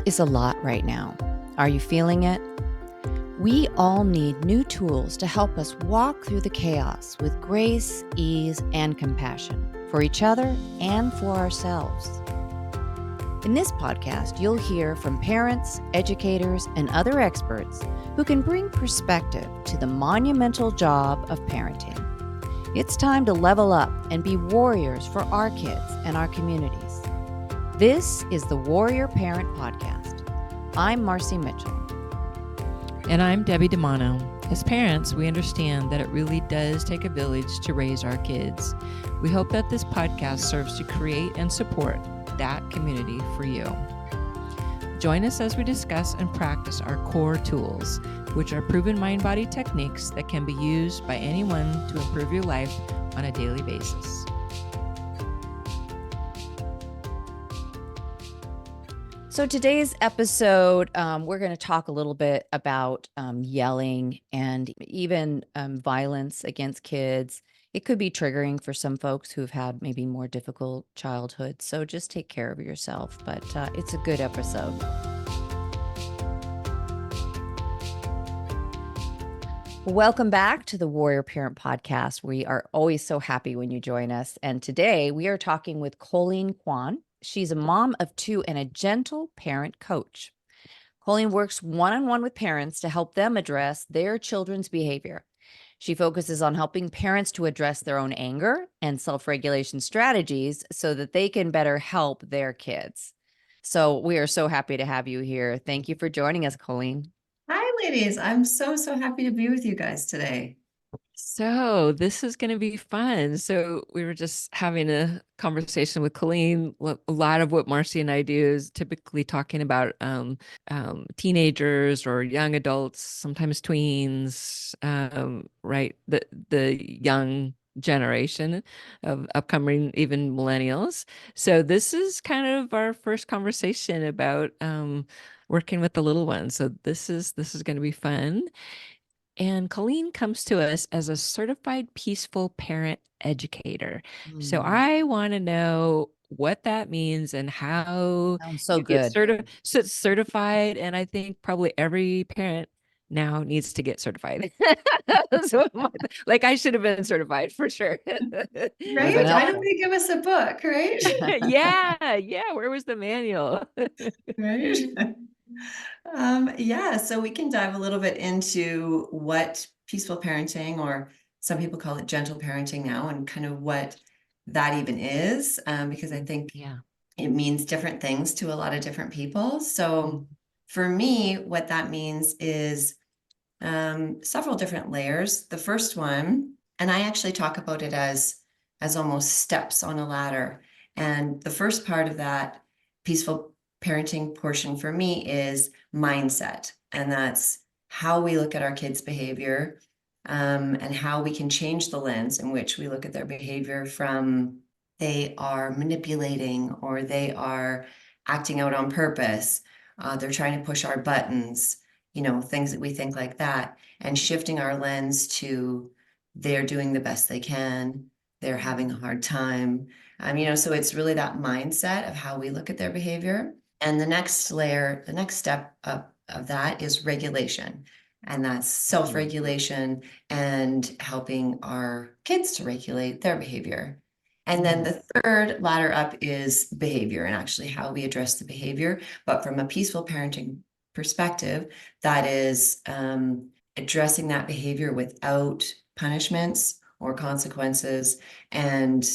is a lot right now. Are you feeling it? We all need new tools to help us walk through the chaos with grace, ease, and compassion for each other and for ourselves. In this podcast, you'll hear from parents, educators, and other experts who can bring perspective to the monumental job of parenting. It's time to level up and be warriors for our kids and our communities. This is the Warrior Parent Podcast. I'm Marci Mitchell. And I'm Debbie DiManno. As parents, we understand that it really does take a village to raise our kids. We hope that this podcast serves to create and support that community for you. Join us as we discuss and practice our core tools, which are proven mind-body techniques that can be used by anyone to improve your life on a daily basis. So today's episode, we're going to talk a little bit about yelling and even violence against kids. It could be triggering for some folks who've had maybe more difficult childhood. So just take care of yourself. But it's a good episode. Welcome back to the Warrior Parent Podcast. We are always so happy when you join us. And today we are talking with Colleen Quan. She's a mom of two and a gentle parent coach. Colleen works one-on-one with parents to help them address their children's behavior. She focuses on helping parents to address their own anger and self-regulation strategies so that they can better help their kids. So we are so happy to have you here. Thank you for joining us, Colleen. Hi, ladies. I'm so happy to be with you guys today. So this is going to be fun. So we were just having a conversation with Colleen. A lot of what Marci and I do is typically talking about teenagers or young adults, sometimes tweens, right? The young generation of upcoming, even millennials. So this is kind of our first conversation about working with the little ones. So this is going to be fun. And Colleen comes to us as a certified peaceful parent educator. So I want to know what that means and how you get certified. And I think probably every parent now needs to get certified. So, like, I should have been certified for sure. Right? Why don't they give us a book, right? Yeah. Where was the manual? Right. So we can dive a little bit into what peaceful parenting, or some people call it gentle parenting now, and kind of what that even is, because I think it means different things to a lot of different people. So for me, what that means is several different layers. The first one, and I actually talk about it as almost steps on a ladder. And the first part of that peaceful parenting portion for me is mindset. And that's how we look at our kids' behavior, and how we can change the lens in which we look at their behavior from they are manipulating or they are acting out on purpose. They're trying to push our buttons, things that we think like that, and shifting our lens to they're doing the best they can, they're having a hard time. So it's really that mindset of how we look at their behavior. And the next layer, the next step up of that is regulation. And that's self-regulation and helping our kids to regulate their behavior. And then the third ladder up is behavior, and actually how we address the behavior. But from a peaceful parenting perspective, that is addressing that behavior without punishments or consequences, and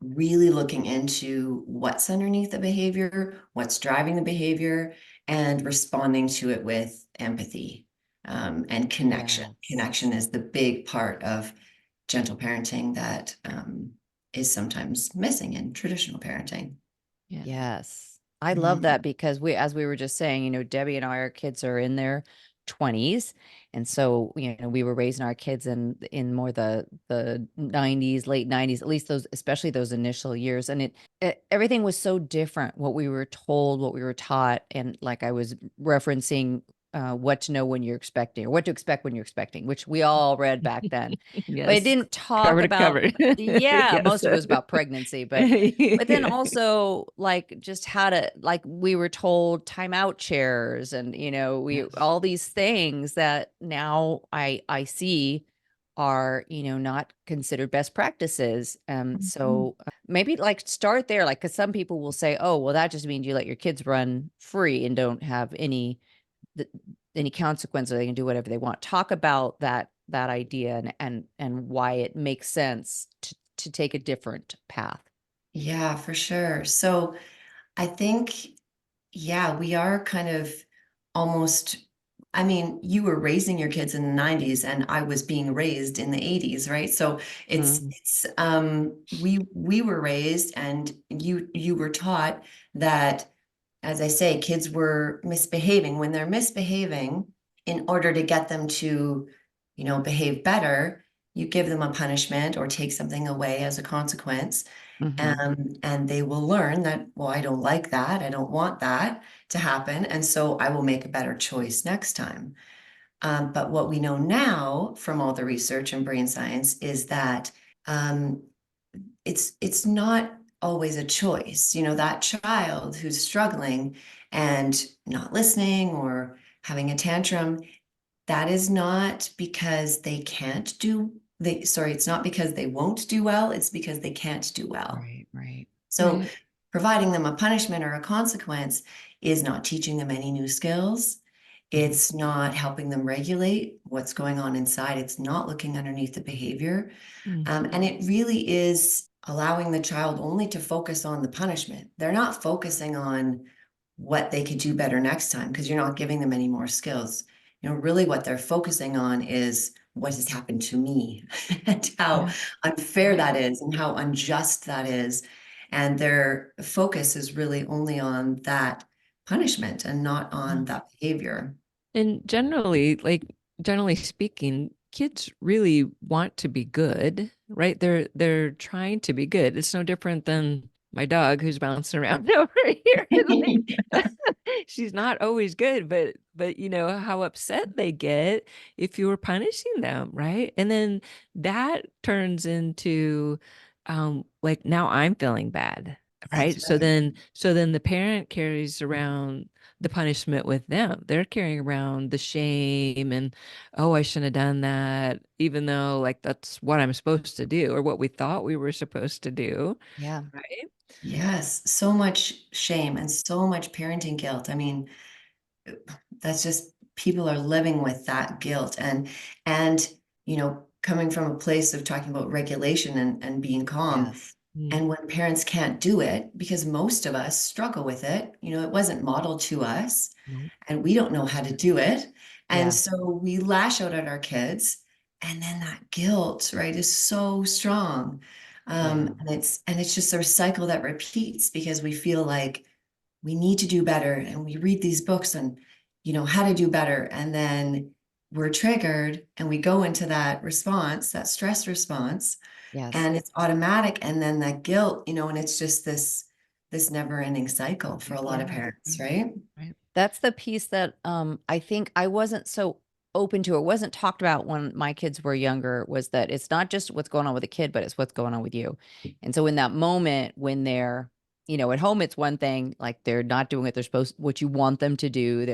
really looking into what's underneath the behavior, what's driving the behavior, and responding to it with empathy and connection. Yes. Connection is the big part of gentle parenting that is sometimes missing in traditional parenting. Yeah. Yes. I love that, because as we were just saying, Debbie and I, our kids are in their 20s. And so, we were raising our kids in more the 90s, late 90s, at least especially those initial years. And everything was so different, what we were told, what we were taught. And like I was referencing what to know when you're expecting, or what to expect when you're expecting, which we all read back then. But it Yes. didn't talk Cover to about, cover. yeah, Yes. most of it was about pregnancy, but then also like just how to, like we were told timeout chairs and, you know, Yes. all these things that now I see are, you know, not considered best practices. So maybe like start there, like, because some people will say, oh, well, that just means you let your kids run free and don't have any consequences. They can do whatever they want. Talk about that idea and why it makes sense to take a different path. Yeah, for sure. So I think, yeah, we are kind of almost, I mean, you were raising your kids in the 90s and I was being raised in the 80s, right? So we were raised and you were taught that, as I say, kids were misbehaving. When they're misbehaving, in order to get them to, you know, behave better, you give them a punishment or take something away as a consequence. And they will learn that, well, I don't like that. I don't want that to happen. And so I will make a better choice next time. But what we know now from all the research in brain science is that um, it's not always a choice. You know, that child who's struggling and not listening or having a tantrum, that is not because they can't do it's not because they won't do well, it's because they can't do well. Right. So providing them a punishment or a consequence is not teaching them any new skills. It's not helping them regulate what's going on inside. It's not looking underneath the behavior. And it really is allowing the child only to focus on the punishment. They're not focusing on what they could do better next time because you're not giving them any more skills. You know, really what they're focusing on is what has happened to me and how unfair that is and how unjust that is. And their focus is really only on that punishment and not on that behavior. And generally speaking, kids really want to be good, right? They're trying to be good. It's no different than my dog who's bouncing around over here. She's not always good, but you know how upset they get if you were punishing them, right? And then that turns into like now I'm feeling bad, right? That's right. So then the parent carries around the punishment with them. They're carrying around the shame and, oh, I shouldn't have done that, even though like that's what I'm supposed to do or what we thought we were supposed to do. Yeah. Right. Yes, so much shame and so much parenting guilt. I mean, that's just people are living with that guilt and you know, coming from a place of talking about regulation and being calm. Yes. And when parents can't do it, because most of us struggle with it, you know, it wasn't modeled to us Nope. and we don't know how to do it. And Yeah. so we lash out at our kids. And then that guilt, right, is so strong. And it's just a cycle that repeats because we feel like we need to do better. And we read these books and, you know, how to do better. And then we're triggered and we go into that response, that stress response, Yes. and it's automatic. And then that guilt, you know, and it's just this never-ending cycle for a lot of parents, right? Right. That's the piece that I think I wasn't so open to. It wasn't talked about when my kids were younger, was that it's not just what's going on with the kid, but it's what's going on with you. And so in that moment when they're, you know, at home, it's one thing, like they're not doing what they're supposed, what you want them to do.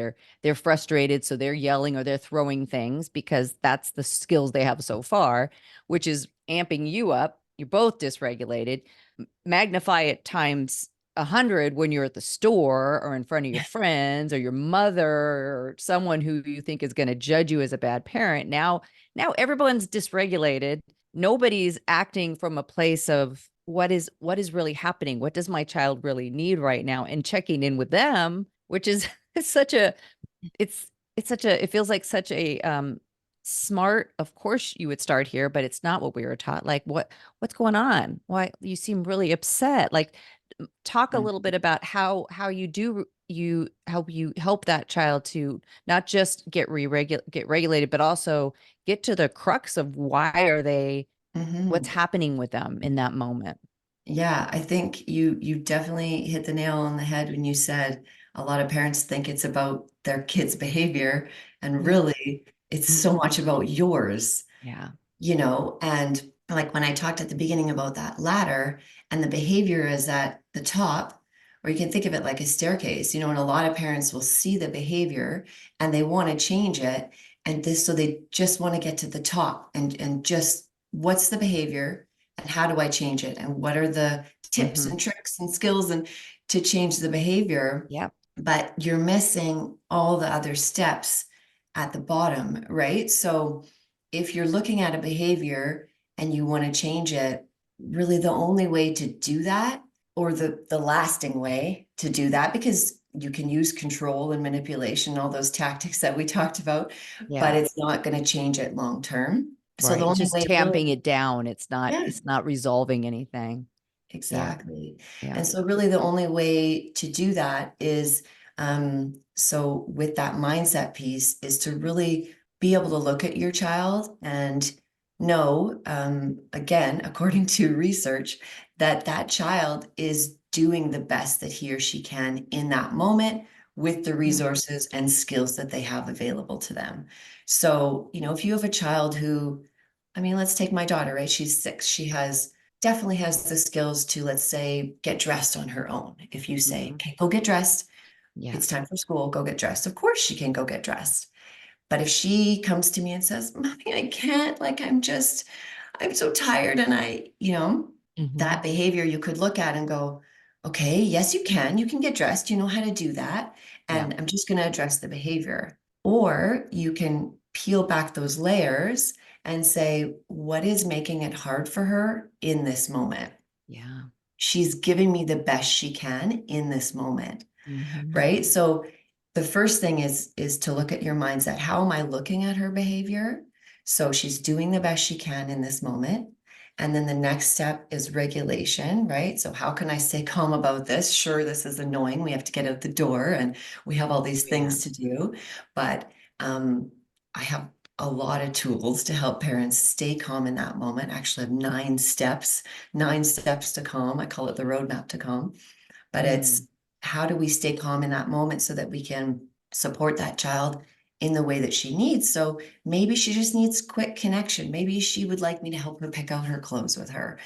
They're frustrated, so they're yelling or they're throwing things because that's the skills they have so far, which is amping you up. You're both dysregulated. Magnify it times 100 when you're at the store or in front of your friends or your mother or someone who you think is going to judge you as a bad parent. Now everyone's dysregulated. Nobody's acting from a place of what is really happening. What does my child really need right now? And checking in with them, which is such a, it feels like such a smart, of course you would start here, but it's not what we were taught. Like what's going on? Why you seem really upset? Like talk a little bit about how you help that child to not just get regulated, but also get to the crux of why are they, what's happening with them in that moment. Yeah, I think you definitely hit the nail on the head when you said a lot of parents think it's about their kids' behavior, and Yeah. really it's so much about yours, Yeah. you know. And like when I talked at the beginning about that ladder and the behavior is at the top, or you can think of it like a staircase, you know, and a lot of parents will see the behavior and they want to change it. And this, so they just want to get to the top and just what's the behavior and how do I change it? And what are the tips and tricks and skills and to change the behavior? Yep. But you're missing all the other steps at the bottom, right? So if you're looking at a behavior and you want to change it, really the only way to do that, or the lasting way to do that, because you can use control and manipulation, all those tactics that we talked about, but it's not going to change it long term. So Right. the It's only just way tamping really, it down. It's yeah, not resolving anything. exactly. Yeah. And so really the only way to do that is so with that mindset piece is to really be able to look at your child and know, again, according to research, that that child is doing the best that he or she can in that moment with the resources and skills that they have available to them. So, you know, if you have a child who, I mean, let's take my daughter, right? She's 6. She definitely has the skills to, let's say, get dressed on her own. If you say, okay, go get dressed, it's time for school, go get dressed. Of course she can go get dressed. But if she comes to me and says, Mommy, I can't, like, I'm so tired. And you know, that behavior you could look at and go, okay, yes, you can get dressed. You know how to do that. And I'm just going to address the behavior. Or you can peel back those layers and say, what is making it hard for her in this moment? Yeah. She's giving me the best she can in this moment. Right. So the first thing is to look at your mindset. How am I looking at her behavior? So she's doing the best she can in this moment. And then the next step is regulation, right? So how can I stay calm about this? Sure, this is annoying. We have to get out the door and we have all these things to do. But I have a lot of tools to help parents stay calm in that moment. Actually, I have 9 steps to calm. I call it the roadmap to calm. But it's how do we stay calm in that moment so that we can support that child in the way that she needs? So maybe she just needs quick connection. Maybe she would like me to help her pick out her clothes with her.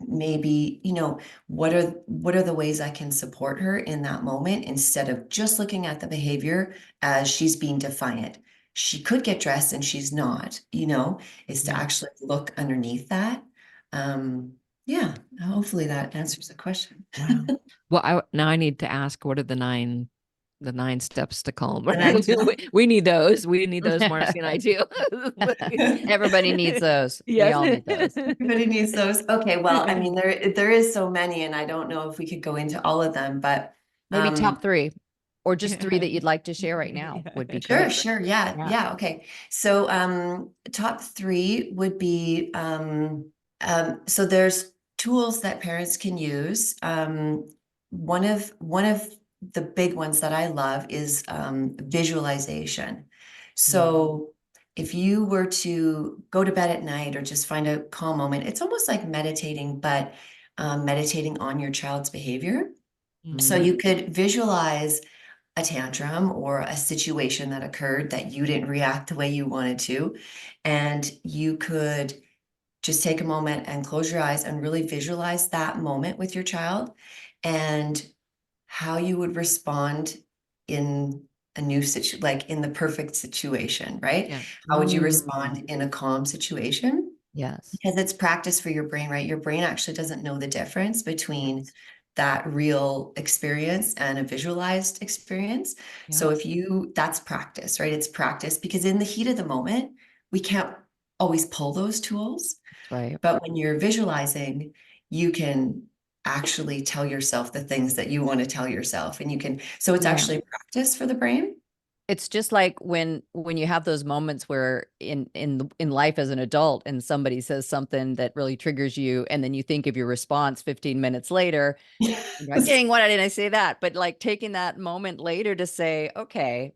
Maybe, you know, what are the ways I can support her in that moment instead of just looking at the behavior as she's being defiant. She could get dressed and she's not, you know, is to actually look underneath that. Yeah, hopefully that answers the question. Wow. Well, now I need to ask, what are the nine steps to calm? We need those. We need those, Marci and I too. Everybody needs those. Yes. We all need those. Everybody needs those. Okay, well, I mean, there is so many, and I don't know if we could go into all of them, but Maybe top 3 or just 3 that you'd like to share right now would be great. Sure. Yeah. Okay. So top 3 would be so there's tools that parents can use. One of the big ones that I love is visualization. So if you were to go to bed at night or just find a calm moment, it's almost like meditating, but meditating on your child's behavior. So you could visualize a tantrum or a situation that occurred that you didn't react the way you wanted to. And you could just take a moment and close your eyes and really visualize that moment with your child and how you would respond in a new situation, like in the perfect situation, right? Yeah. How would you respond in a calm situation? Yes. Because it's practice for your brain, right? Your brain actually doesn't know the difference between that real experience and a visualized experience. So that's practice, right? It's practice because in the heat of the moment, we can't always pull those tools. That's right. But when you're visualizing, you can actually tell yourself the things that you want to tell yourself. And so it's actually practice for the brain. It's just like when you have those moments where in life as an adult and somebody says something that really triggers you and then you think of your response 15 minutes later. Like, dang, why didn't I say that? But like taking that moment later to say, okay,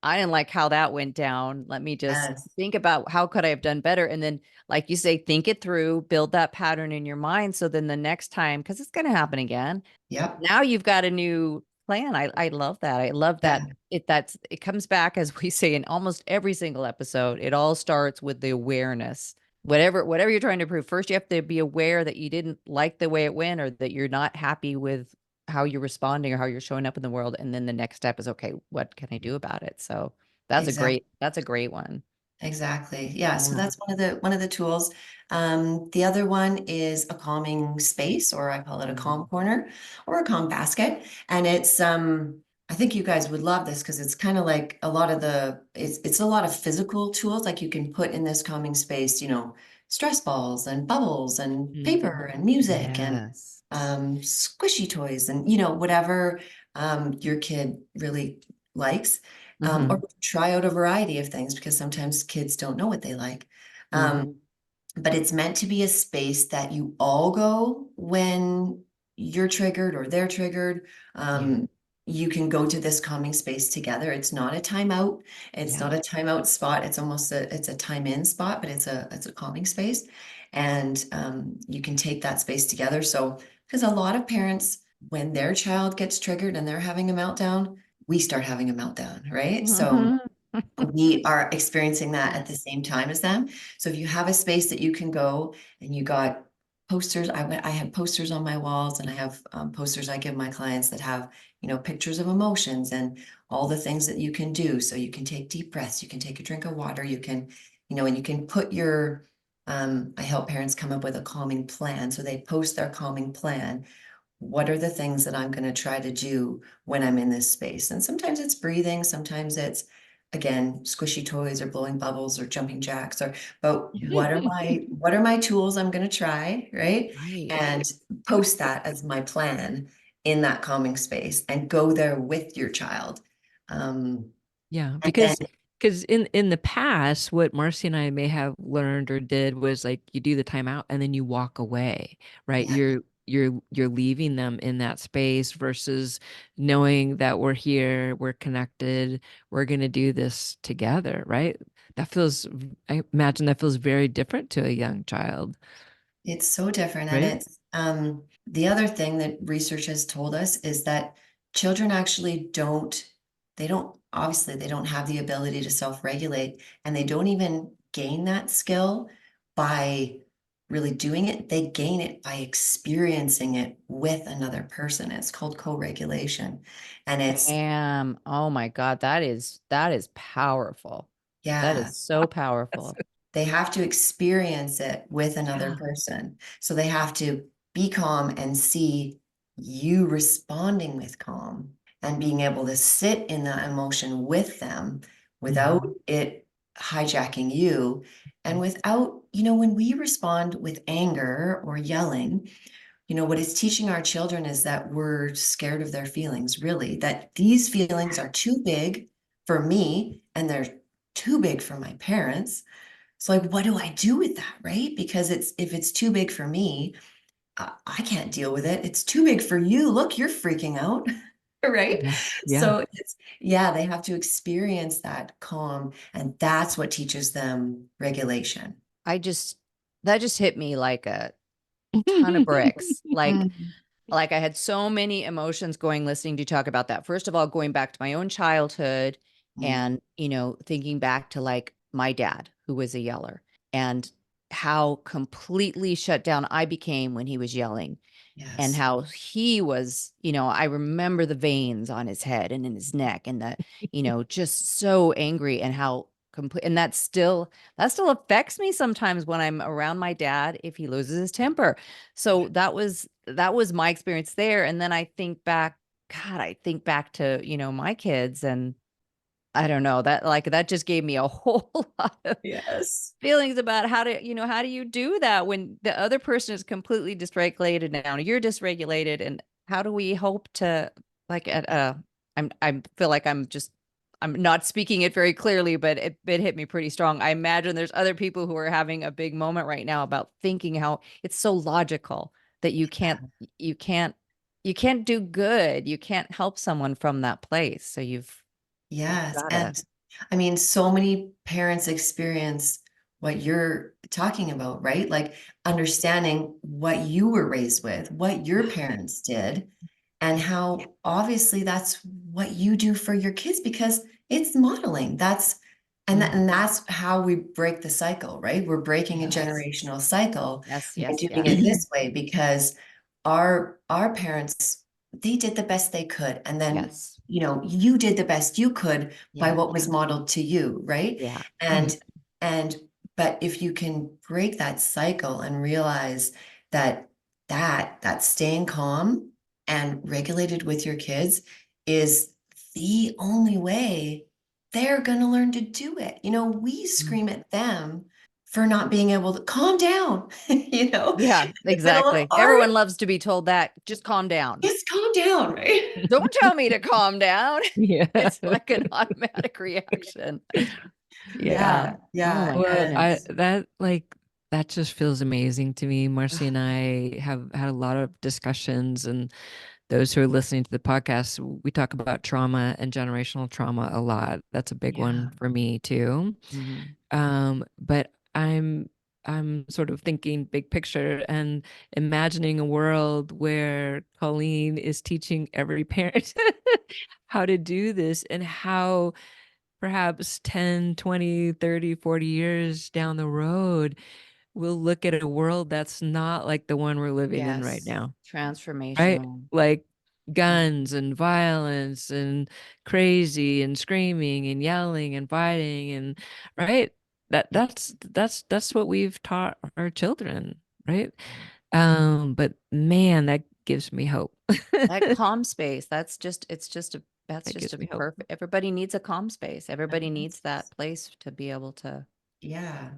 I didn't like how that went down. Let me just think about how could I have done better? And then, like you say, think it through, build that pattern in your mind. So then the next time, because it's going to happen again. Yep. Now you've got a new plan. I love that. I love Yeah, that it comes back, as we say in almost every single episode. It all starts with the awareness. Whatever you're trying to prove, first you have to be aware that you didn't like the way it went, or that you're not happy with how you're responding or how you're showing up in the world. And then the next step is, okay, what can I do about it? So exactly. that's a great one. Exactly. Yeah. So Yeah. that's one of the tools. The other one is a calming space, or I call it a calm corner or a calm basket. And it's I think you guys would love this because it's kind of like a lot of it's a lot of physical tools like you can put in this calming space, stress balls and bubbles and paper and music and Yes. squishy toys and whatever your kid really likes. Or Hmm. try out a variety of things because sometimes kids don't know what they like. Hmm. But it's meant to be a space that you all go when you're triggered or they're triggered. Yeah. You can go to this calming space together. It's not a timeout. It's Yeah. not a timeout spot. It's almost it's a time in spot, but it's a calming space. And you can take that space together. So, because a lot of parents, when their child gets triggered and they're having a meltdown, we start having a meltdown, right? So Mhm. we are experiencing that at the same time as them. So if you have a space that you can go and you got posters, I have posters on my walls, and I have posters I give my clients that have, pictures of emotions and all the things that you can do. So you can take deep breaths, you can take a drink of water, you can, and you can put I help parents come up with a calming plan. So they post their calming plan. What are the things that I'm going to try to do when I'm in this space? And sometimes it's breathing, sometimes it's, again, squishy toys or blowing bubbles or jumping jacks, but what are my tools I'm going to try, right? Right. And post that as my plan in that calming space and go there with your child. Yeah, And then, because in the past, what Marcy and I may have learned or did was like you do the timeout and then you walk away, right? yeah, You're leaving them in that space versus knowing that we're here, we're connected, we're gonna do this together, right? I imagine that feels very different to a young child, it's so different. And right? it's the other thing that research has told us is that children actually obviously they don't have the ability to self-regulate, and they don't even gain that skill by really doing it. They gain it by experiencing it with another person. It's called co-regulation. And it's, Damn. Oh my God. That is powerful. That yeah, is so That's, powerful. they have to experience it with another yeah. person. So they have to be calm and see you responding with calm and being able to sit in that emotion with them without Mhm. it hijacking you. And without, when we respond with anger or yelling, what it's teaching our children is that we're scared of their feelings, really, that these feelings are too big for me and they're too big for my parents. So like, what do I do with that, right? Because if it's too big for me, I can't deal with it. It's too big for you. Look, you're freaking out, right? Yeah. Yeah. So yeah, they have to experience that calm, and that's what teaches them regulation. I just that just hit me like a ton of bricks. Mm, Like I had so many emotions going listening to you talk about that. First of all, going back to my own childhood mm, and, thinking back to like my dad, who was a yeller, and how completely shut down I became when he was yelling, and yes. how he was, I remember the veins on his head and in his neck, and just so angry, and how complete, and that still affects me sometimes when I'm around my dad if he loses his temper. So that was my experience there. And then I think back to, my kids, and I don't know, that just gave me a whole lot of Yes. feelings about how do you do that when the other person is completely dysregulated, now you're dysregulated, and how do we hope to, like, I feel like I'm not speaking it very clearly, but it hit me pretty strong. I imagine there's other people who are having a big moment right now about thinking how it's so logical that you can't you can't do good. You can't help someone from that place. So you've Yes. gotta. And I mean, so many parents experience what you're talking about, right? Like understanding what you were raised with, what your parents did, and how obviously that's what you do for your kids because it's modeling. And that's how we break the cycle, right? We're breaking a generational cycle by doing it this way because our parents, they did the best they could. And then, you did the best you could by what was modeled to you, right? Yeah. But if you can break that cycle and realize that staying calm and regulated with your kids is the only way they're going to learn to do it. We scream at them for not being able to calm down, Yeah, exactly. Everyone loves to be told that. Just calm down. Just calm down, right? Don't tell me to calm down. Yeah. It's like an automatic reaction. Yeah. Oh my Well, goodness. that just feels amazing to me. Marci and I have had a lot of discussions, and those who are listening to the podcast, we talk about trauma and generational trauma a lot. That's a big one for me too. But I'm sort of thinking big picture and imagining a world where Colleen is teaching every parent how to do this, and how perhaps 10, 20, 30, 40 years down the road, we'll look at a world that's not like the one we're living in right now. Transformational. Right? Like guns and violence and crazy and screaming and yelling and fighting, and right? That's what we've taught our children, right? But man, that gives me hope. That calm space, that's just a perfect, everybody needs a calm space. Everybody needs that place to be able to. Yeah.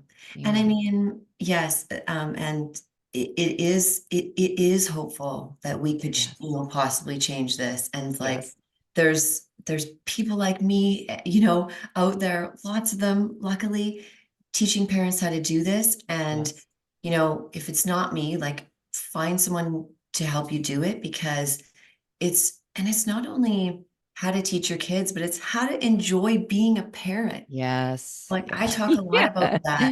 And I mean, yes, and it is hopeful that we could, possibly change this. And like, there's people like me, out there, lots of them, luckily, teaching parents how to do this. And, if it's not me, like, find someone to help you do it, because it's not only how to teach your kids, but it's how to enjoy being a parent. Like, I talk a lot about that.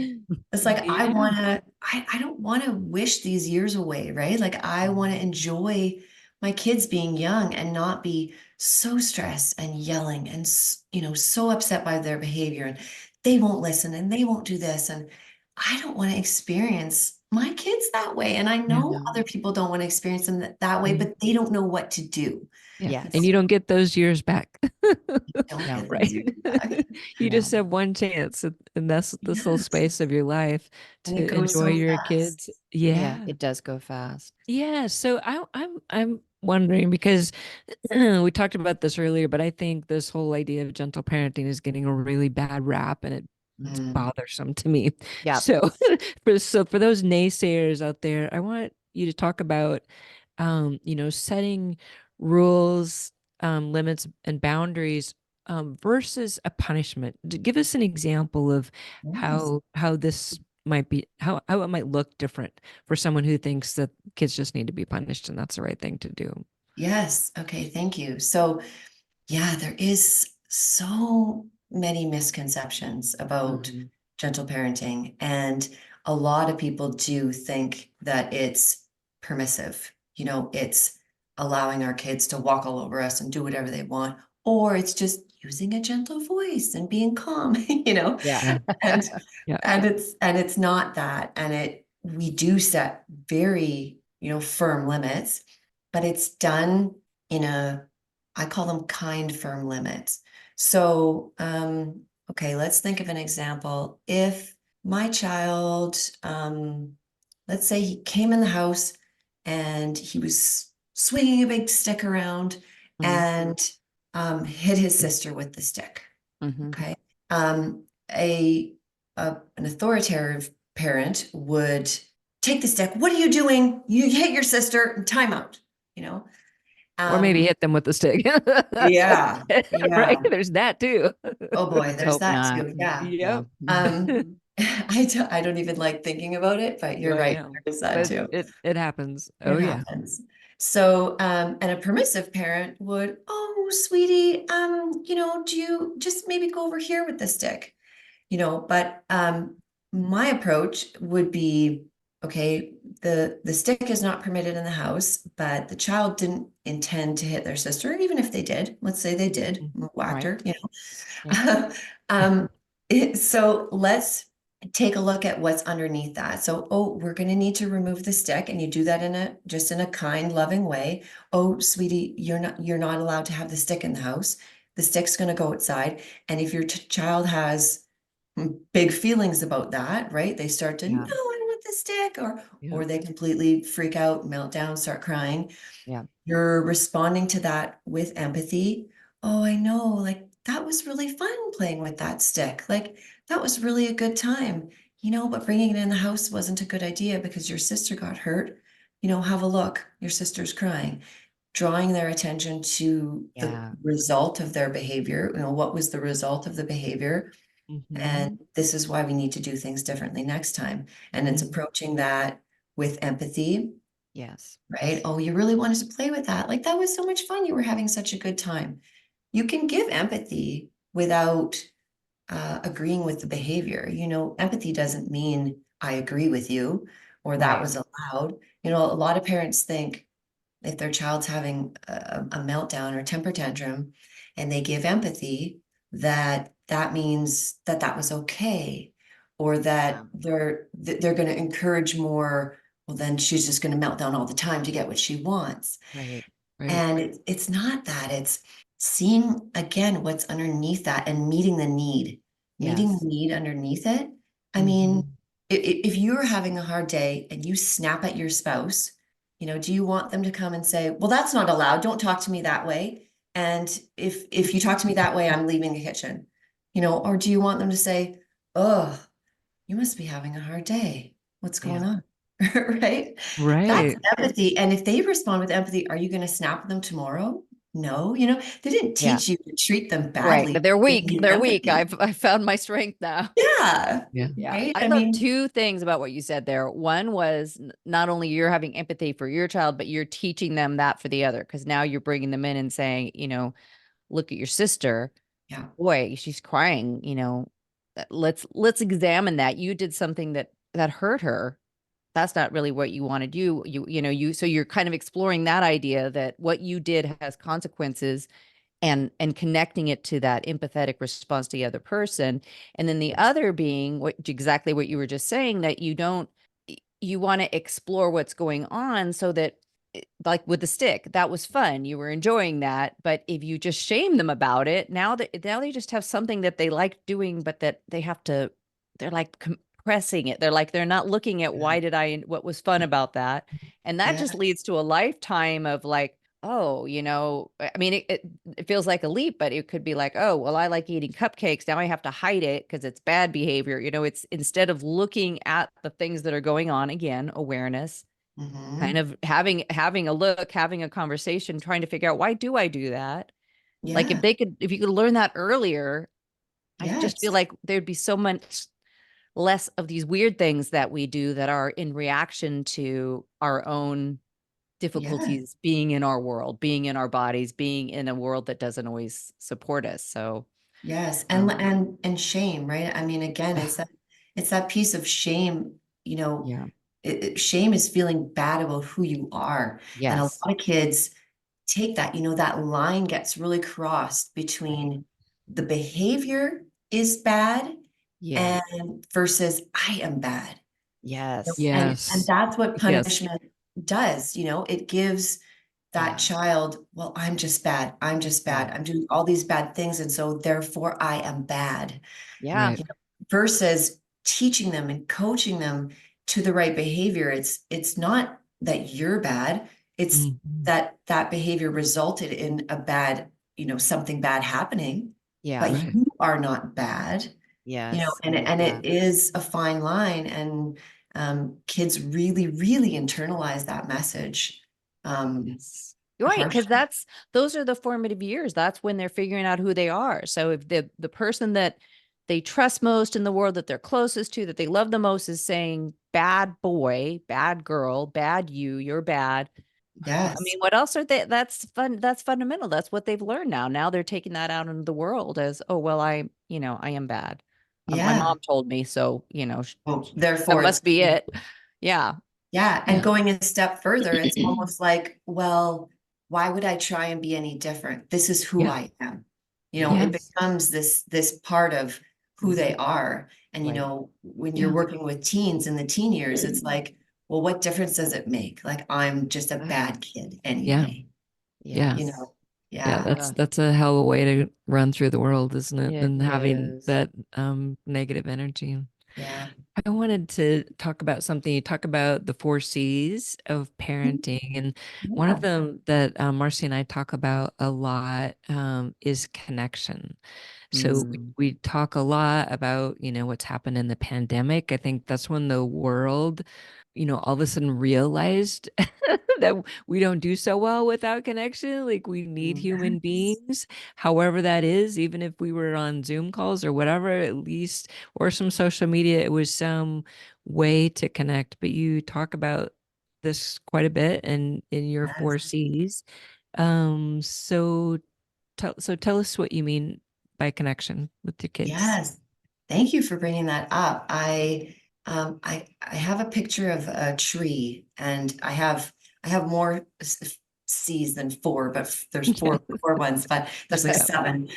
It's like, I don't want to wish these years away, right? Like, I want to enjoy my kids being young and not be so stressed and yelling and, so upset by their behavior, and they won't listen and they won't do this. And I don't want to experience my kids that way. And I know other people don't want to experience them that way, but they don't know what to do. And you don't get those years back. Right. You just have one chance, and that's this little space of your life to enjoy your kids. It does go fast. So I'm wondering, because we talked about this earlier, but I think this whole idea of gentle parenting is getting a really bad rap, and it's bothersome to me. So for those naysayers out there, I want you to talk about setting rules, limits, and boundaries versus a punishment. Give us an example of how this might be, how it might look different for someone who thinks that kids just need to be punished and that's the right thing to do. Yes. Okay. Thank you. So, there is so many misconceptions about gentle parenting, and a lot of people do think that it's permissive. It's allowing our kids to walk all over us and do whatever they want, or it's just using a gentle voice and being calm, and it's not that. And we do set very, firm limits, but it's done in I call them kind, firm limits. So, okay, let's think of an example. If my child, let's say he came in the house and he was swinging a big stick around and hit his sister with the stick. Okay. An authoritative parent would take the stick. What are you doing? You hit your sister. Time out. Or maybe hit them with the stick. Yeah. Right. There's that too. Oh boy, there's that too. Yeah. Yep. I don't even like thinking about it, but you're right. There's that too. It happens. It happens. So, and a permissive parent would, oh, sweetie, do you just maybe go over here with the stick? But my approach would be, okay, the stick is not permitted in the house, but the child didn't intend to hit their sister, even if they did. Let's say they did, whacked Right. her, you Yeah. know. So let's take a look at what's underneath that. So, oh, we're going to need to remove the stick, and you do that in a just in a kind, loving way. Oh, sweetie, you're not allowed to have the stick in the house. The stick's going to go outside. And if your child has big feelings about that, right? They start to, no, I Yeah. don't want the stick, Yeah. or they completely freak out, melt down, start crying. Yeah. You're responding to that with empathy. Oh, I know, like that was really fun playing with that stick. Like that was really a good time, you know, but bringing it in the house wasn't a good idea because your sister got hurt. You know, have a look, your sister's crying. Drawing their attention to the Yeah. result of their behavior. You know, what was the result of the behavior? And this is why we need to do things differently next time. And it's approaching that with empathy, Yes. right? Oh, you really wanted to play with that. Like that was so much fun. You were having such a good time. You can give empathy without agreeing with the behavior. You know, empathy doesn't mean I agree with you or that Right. was allowed. You know, a lot of parents think if their child's having a meltdown or temper tantrum and they give empathy, that means that that was okay, or that they're going to encourage more. Well, then she's just going to melt down all the time to get what she wants. Right. Right. And it's not that. It's seeing again what's underneath that and meeting Yes. the need underneath it. I mean, if you're having a hard day and you snap at your spouse, you know, do you want them to come and say, well, that's not allowed. Don't talk to me that way. And if you talk to me that way, I'm leaving the kitchen, you know, or do you want them to say, oh, you must be having a hard day. What's Yeah. going on? Right? That's Right. empathy. And if they respond with empathy, are you going to snap at them tomorrow? No, you know, they didn't Yeah. teach you to treat them Right. badly. But they're They weak. need They're weak. empathy. I found my strength now. Yeah. Yeah. Yeah. Right. I I love mean, two things about what you said there. One was not only you're having empathy for your child, but you're teaching them that for the other. Because now you're bringing them in and saying, you know, look at your sister. yeah, Boy, she's crying. You know, let's examine that. You did something that hurt her. That's not really what you want to do. So you're kind of exploring that idea that what you did has consequences, and connecting it to that empathetic response to the other person. And then the other being exactly what you were just saying, that you want to explore what's going on, so that, like with the stick, that was fun, you were enjoying that. But if you just shame them about it, now they just have something that they like doing, but that they're like compressing it. They're not looking at what was fun about that. And that yeah, just leads to a lifetime of like, oh, I mean, it feels like a leap, but it could be like, oh, well, I like eating cupcakes. Now I have to hide it because it's bad behavior. It's instead of looking at the things that are going on, again, awareness, kind hmm of having a look, having a conversation, trying to figure out, why do I do that? Like yeah, if you could learn that earlier, I just feel yes, like there'd be so much less of these weird things that we do that are in reaction to our own yeah. difficulties being in our world, being in our bodies, being in a world that doesn't always support us. So, Yes, and um, and shame, right? I mean, again, it's that piece of shame, you know, yeah, shame is feeling bad about who you are. And a lot yes, of kids take that, you know, that line gets really crossed right, between the behavior is bad yeah, and versus I am bad. yes, And Yes. that's what Yes. punishment does, you know, it gives that yeah, child, well, I'm just bad. I'm just yeah, bad. I'm doing all these bad things. And so therefore I am bad. yeah, Right. You know, versus teaching them and coaching them to the right behavior. It's not that you're bad. It's Mhm. that that behavior resulted in a bad, you know, something bad happening, but yes, Right. you are not bad, you know, yes, and yeah, it is a fine line. And kids really, really internalize that message. yes. You're right, Harsh. because those are the formative years. That's when they're figuring out who they are. So if the person that they trust most in the world, that they're closest to, that they love the most, is saying bad boy, bad girl, bad you're bad. I Yes. mean, what else are they? That's fun. That's fundamental. That's what they've learned now. Now they're taking that out into the world as, oh, well, I am bad. My Yeah. mom told me, so, Oh, that therefore it's must be it. Yeah. Yeah. And going a step further, it's almost like, well, why would I try and be any different? This is who I am. You know, it becomes this part of who they are. And, you know, when you're working with teens in the teen years, it's like, well, what difference does it make? Like, I'm just a bad kid anyway. Yeah. You know, That's a hell of a way to run through the world, isn't it? It And having is. that negative energy. Yeah. I wanted to talk about something. You talk about the 4 C's of parenting, and one of them that Marci and I talk about a lot is connection. So we talk a lot about, you know, what's happened in the pandemic. I think that's when the world, you know, all of a sudden realized that we don't do so well without connection. Like we need human beings, however that is, even if we were on Zoom calls or whatever, at least, or some social media, it was some way to connect. But you talk about this quite a bit in your 4 C's. So tell us what you mean by connection with your kids. Yes. Thank you for bringing that up. I have a picture of a tree, and I have more C's than four, but there's four ones, but there's like seven.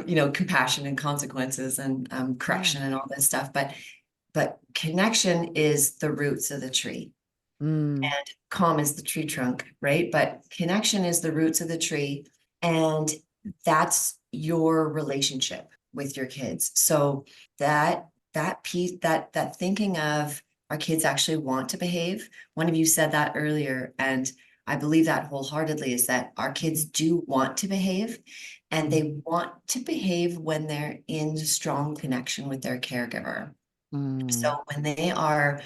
You know, compassion and consequences and correction and all this stuff. But connection is the roots of the tree, and calm is the tree trunk, right? But connection is the roots of the tree, and that's your relationship with your kids. So that piece, that thinking of our kids actually want to behave. One of you said that earlier, and I believe that wholeheartedly, is that our kids do want to behave, and they want to behave when they're in strong connection with their caregiver. So when they are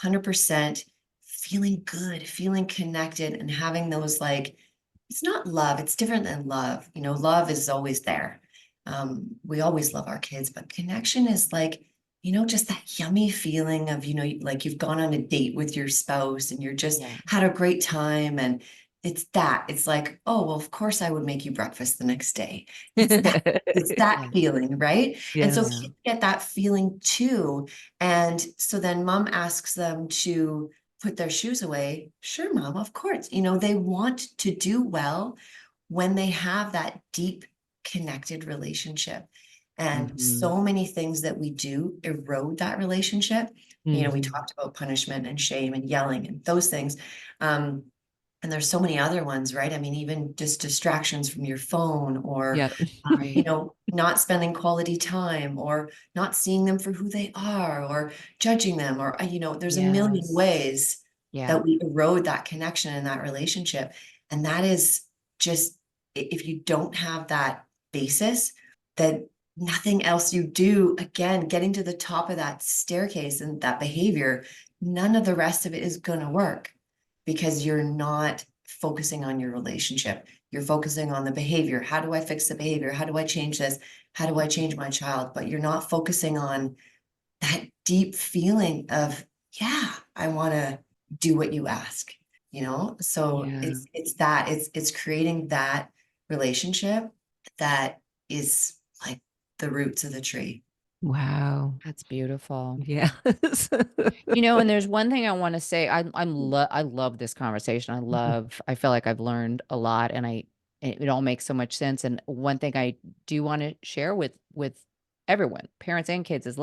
100% feeling good, feeling connected, and having those, like, it's not love, it's different than love. You know, love is always there. We always love our kids, but connection is like, you know, just that yummy feeling of, you know, like you've gone on a date with your spouse and you're just had a great time. And it's like, oh, well, of course I would make you breakfast the next day. It's that feeling, right? And so kids get that feeling too. And so then mom asks them to put their shoes away. Sure, mom, of course. You know, they want to do well when they have that deep connected relationship. And so many things that we do erode that relationship. You know, we talked about punishment and shame and yelling and those things. And there's so many other ones, right? I mean, even just distractions from your phone, or, you know, not spending quality time, or not seeing them for who they are, or judging them, or, you know, there's a million ways that we erode that connection and that relationship. And that is just, if you don't have that basis, then nothing else you do, again, getting to the top of that staircase and that behavior, none of the rest of it is going to work, because you're not focusing on your relationship. You're focusing on the behavior. How do I fix the behavior? How do I change this? How do I change my child? But you're not focusing on that deep feeling of, yeah, I want to do what you ask, you know? So it's creating that relationship that is like the roots of the tree. Wow. That's beautiful. Yeah. You know, and there's one thing I want to say. I love this conversation. I feel like I've learned a lot, and it all makes so much sense. And one thing I do want to share with everyone, parents and kids, is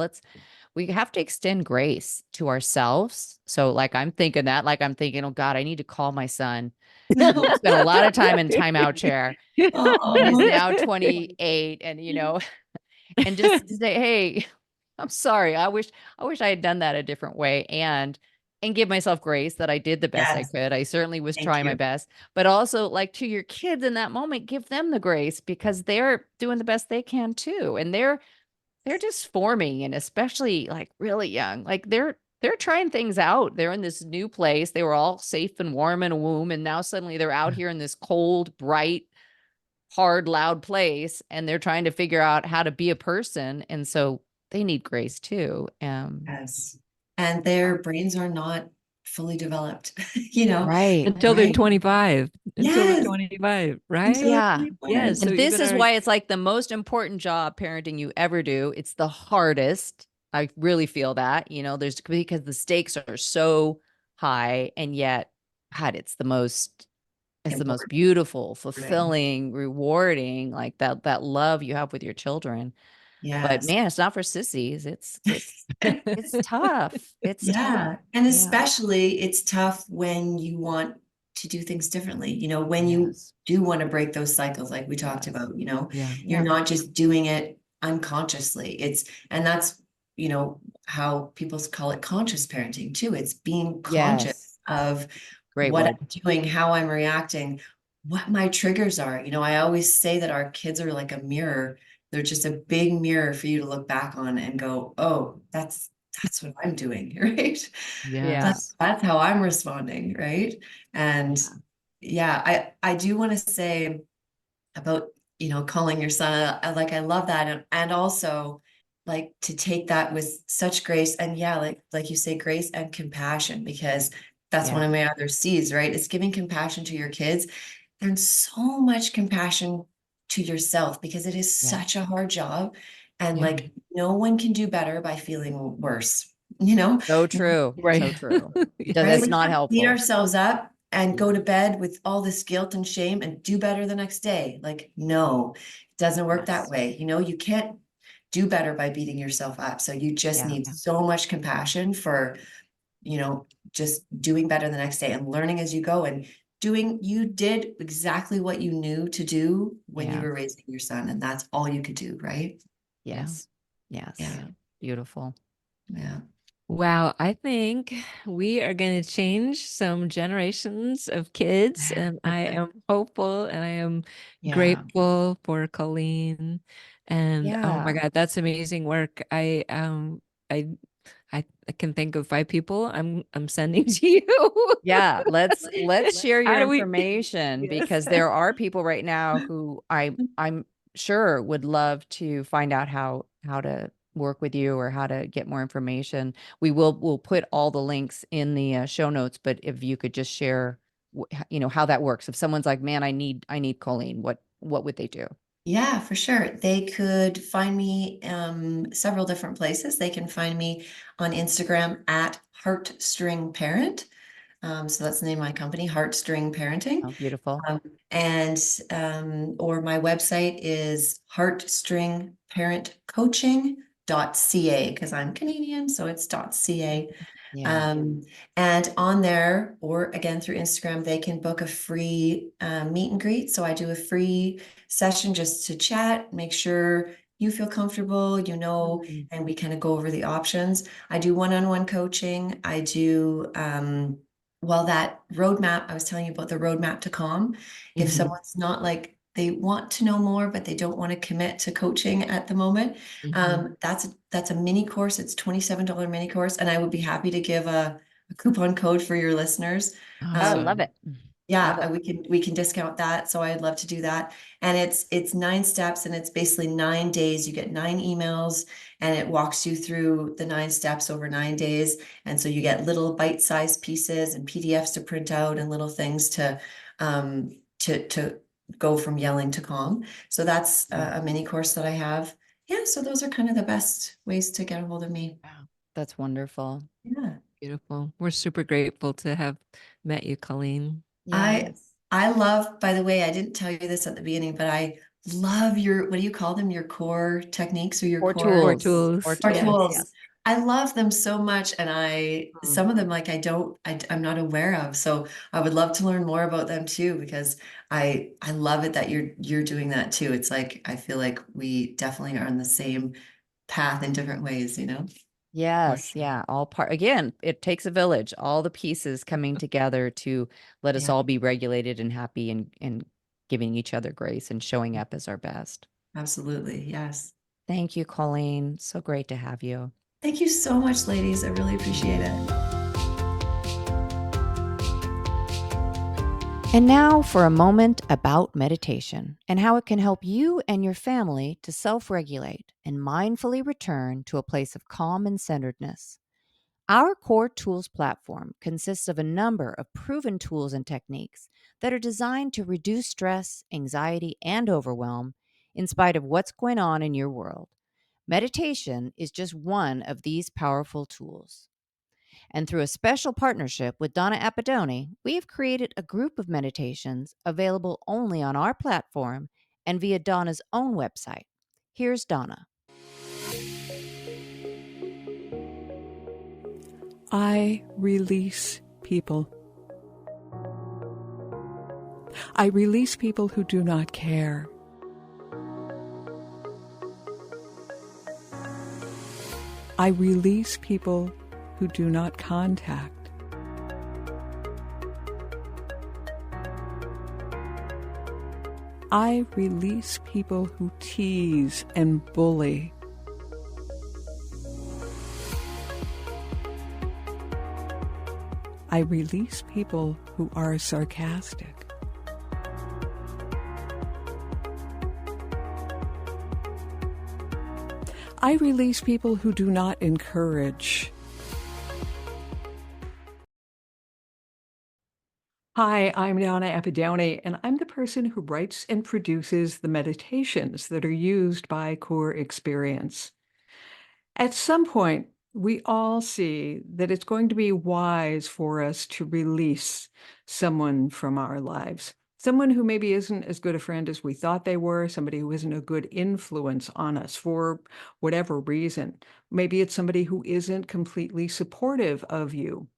we have to extend grace to ourselves. So like I'm thinking, oh God, I need to call my son. Spent a lot of time in timeout chair. And he's now 28, and you know, and just to say, hey, I'm sorry. I wish I had done that a different way, and give myself grace that I did the best I could. I certainly was trying my best, but also, like, to your kids in that moment, give them the grace, because they're doing the best they can too. And they're just forming, and especially like really young, like they're trying things out. They're in this new place. They were all safe and warm in a womb, and now suddenly they're out here in this cold, bright, hard, loud place, and they're trying to figure out how to be a person. And so they need grace too. Yes. And their brains are not fully developed, you know, until they're 25, until they're Yes. 25, right? Yeah. Yes. And this is why it's like the most important job parenting you ever do. It's the hardest. I really feel that, there's because the stakes are so high, and yet, God, it's the most Important. beautiful, fulfilling, rewarding, like that love you have with your children. But Yes. man, it's not for sissies. It's tough. It's tough. Yeah. And Yeah. especially it's tough when you want to do things differently, when you Yes. do want to break those cycles like we talked Yes. about, Yeah. you're Yeah. not just doing it unconsciously. And that's, how people call it conscious parenting too. It's being conscious Yes. of Great what word. I'm doing, how I'm reacting, what my triggers are. I always say that our kids are like a mirror. They're just a big mirror for you to look back on and go, oh, that's what I'm doing, right? Yeah. That's how I'm responding, right? And yeah, I do want to say about, calling your son, like I love that. And also like to take that with such grace, and yeah, like you say, grace and compassion, because that's one Yeah. of my other C's, right? It's giving compassion to your kids and so much compassion to yourself, because it is Yeah. such a hard job. And Yeah. like no one can do better by feeling worse, So true. Right. So true. Yeah. That's We not can't beat helpful. ourselves up and go Yeah. to bed with all this guilt and shame and do better the next day. Like, no, it doesn't work that Yes. way. You can't do better by beating yourself up. So you just Yeah. need so much compassion for, just doing better the next day and learning as you go, and you did exactly what you knew to do when you Yeah. were raising your son, and that's all you could do, right? Yes. Yes. Yeah. Beautiful. Yeah. Wow, I think we are going to change some generations of kids, and I am hopeful and I am Yeah. grateful for Colleen. And oh my Yeah. God, that's amazing work. I I can think of 5 people I'm sending to you. Yeah, let's share How your do we? information, Yes. because there are people right now who I'm sure would love to find out how to work with you or how to get more information. We'll put all the links in the show notes, but if you could just share how that works. If someone's like, "Man, I need Colleen," what would they do? Yeah, for sure. They could find me several different places. They can find me on Instagram at Heartstring Parent. So that's the name of my company, Heartstring Parenting. Oh, beautiful. And or my website is heartstringparentcoaching.ca, because I'm Canadian, so it's .ca. Yeah. And on there, or again through Instagram, they can book a free meet and greet. So I do a free session just to chat, make sure you feel comfortable, and we kind of go over the options. I do one-on-one coaching. I do, that roadmap, I was telling you about the roadmap to calm. If Mhm. someone's not like, they want to know more, but they don't want to commit to coaching at the moment, Mhm. that's a mini course. It's $27 mini course, and I would be happy to give a coupon code for your listeners. Oh, love it. Love Yeah, it. we can discount that. So I'd love to do that. And it's 9 steps, and it's basically 9 days. You get 9 emails, and it walks you through the 9 steps over 9 days. And so you get little bite-sized pieces and PDFs to print out and little things to go from yelling to calm. So that's a mini course that I have. Yeah, so those are kind of the best ways to get a hold of me. Wow. That's wonderful. Yeah. Beautiful. We're super grateful to have met you, Colleen. Yes. I love, by the way, I didn't tell you this at the beginning, but I love your, what do you call them? Your core techniques or your Or core Or tools. Or tools. or Yes. tools. tools. Yes. I love them so much. And Mm. some of them, like I'm not aware of. So I would love to learn more about them too, because I love it that you're doing that too. It's like, I feel like we definitely are on the same path in different ways. Yes. Yeah. All part again, it takes a village, all the pieces coming together to let us Yeah, all be regulated and happy, and giving each other grace and showing up as our best. absolutely. Yes. Thank you, Colleen. So great to have you. Thank you so much, ladies. I really appreciate it. And now for a moment about meditation and how it can help you and your family to self regulate and mindfully return to a place of calm and centeredness. Our Core Tools platform consists of a number of proven tools and techniques that are designed to reduce stress, anxiety, and overwhelm in spite of what's going on in your world. Meditation is just one of these powerful tools. And through a special partnership with Donna Appadoni, we have created a group of meditations available only on our platform and via Donna's own website. Here's Donna. I release people. I release people who do not care. I release people who do not contact. I release people who tease and bully. I release people who are sarcastic. I release people who do not encourage. Hi, I'm Donna Appadoni, and I'm the person who writes and produces the meditations that are used by Cour Experience. At some point, we all see that it's going to be wise for us to release someone from our lives. Someone who maybe isn't as good a friend as we thought they were, somebody who isn't a good influence on us for whatever reason. Maybe it's somebody who isn't completely supportive of you.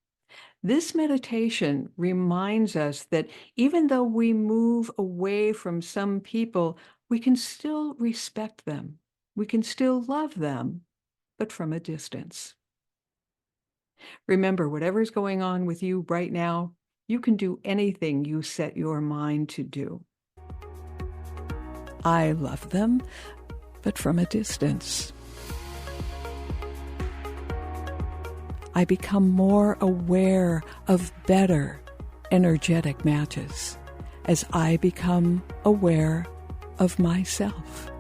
This meditation reminds us that even though we move away from some people, we can still respect them. We can still love them, but from a distance. Remember, whatever's going on with you right now, you can do anything you set your mind to do. I love them, but from a distance. I become more aware of better energetic matches as I become aware of myself.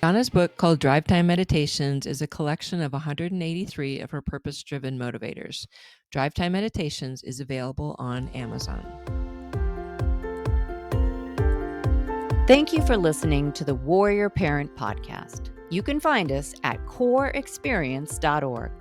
Donna's book, called Drive Time Meditations, is a collection of 183 of her purpose-driven motivators. Drive Time Meditations is available on Amazon. Thank you for listening to the Warrior Parent Podcast. You can find us at courexperience.org.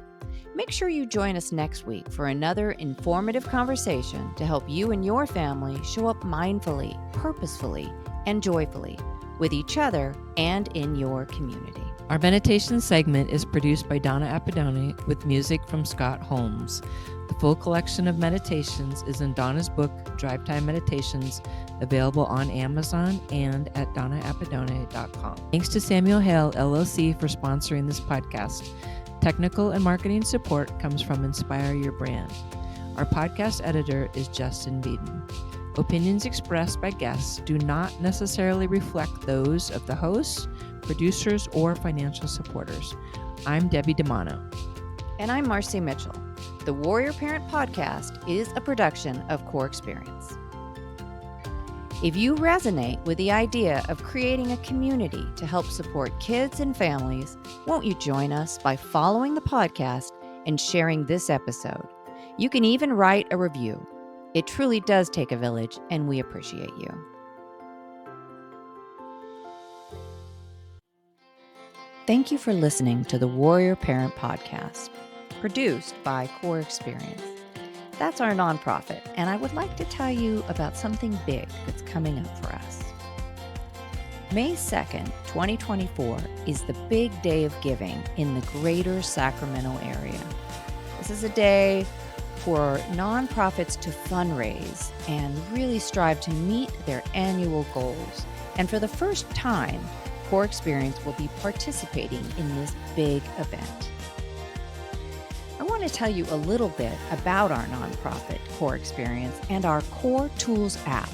Make sure you join us next week for another informative conversation to help you and your family show up mindfully, purposefully, and joyfully with each other and in your community. Our meditation segment is produced by Donna Appadoni with music from Scott Holmes. The full collection of meditations is in Donna's book, Drive Time Meditations, available on Amazon and at donnaappadoni.com. Thanks to Samuel Hale, LLC, for sponsoring this podcast. Technical and marketing support comes from Inspire Your Brand. Our podcast editor is Justin Beeden. Opinions expressed by guests do not necessarily reflect those of the hosts, producers, or financial supporters. I'm Debbie DiManno. And I'm Marci Mitchell. The Warrior Parent Podcast is a production of Cour Experience. If you resonate with the idea of creating a community to help support kids and families, won't you join us by following the podcast and sharing this episode? You can even write a review. It truly does take a village, and we appreciate you. Thank you for listening to the Warrior Parent Podcast, produced by Cour Experience. That's our nonprofit, and I would like to tell you about something big that's coming up for us. May 2nd, 2024 is the big day of giving in the greater Sacramento area. This is a day for nonprofits to fundraise and really strive to meet their annual goals. And for the first time, Cour Experience will be participating in this big event. I want to tell you a little bit about our nonprofit, Cour Experience, and our Cour Tools app,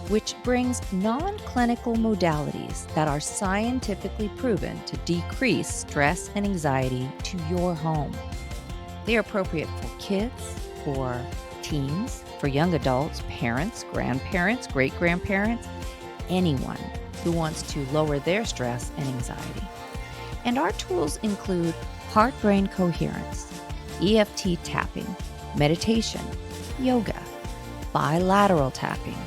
which brings non-clinical modalities that are scientifically proven to decrease stress and anxiety to your home. They are appropriate for kids, for teens, for young adults, parents, grandparents, great-grandparents, anyone who wants to lower their stress and anxiety. And our tools include heart-brain coherence, EFT tapping, meditation, yoga, bilateral tapping,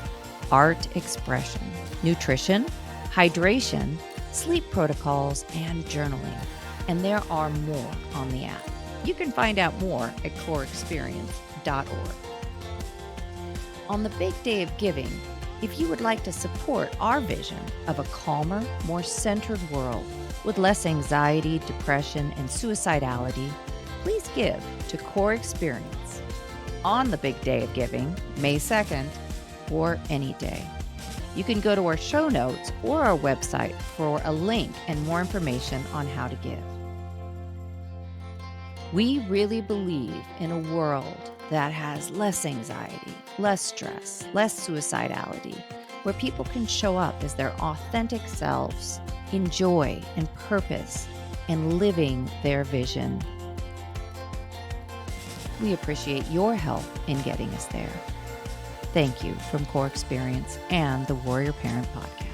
art expression, nutrition, hydration, sleep protocols, and journaling. And there are more on the app. You can find out more at courexperience.org. On the big day of giving, if you would like to support our vision of a calmer, more centered world with less anxiety, depression, and suicidality, please give to Cour Experience on the big day of giving, May 2nd, or any day. You can go to our show notes or our website for a link and more information on how to give. We really believe in a world that has less anxiety, less stress, less suicidality, where people can show up as their authentic selves, in joy and purpose, and living their vision. We appreciate your help in getting us there. Thank you from Cour Experience and the Warrior Parent Podcast.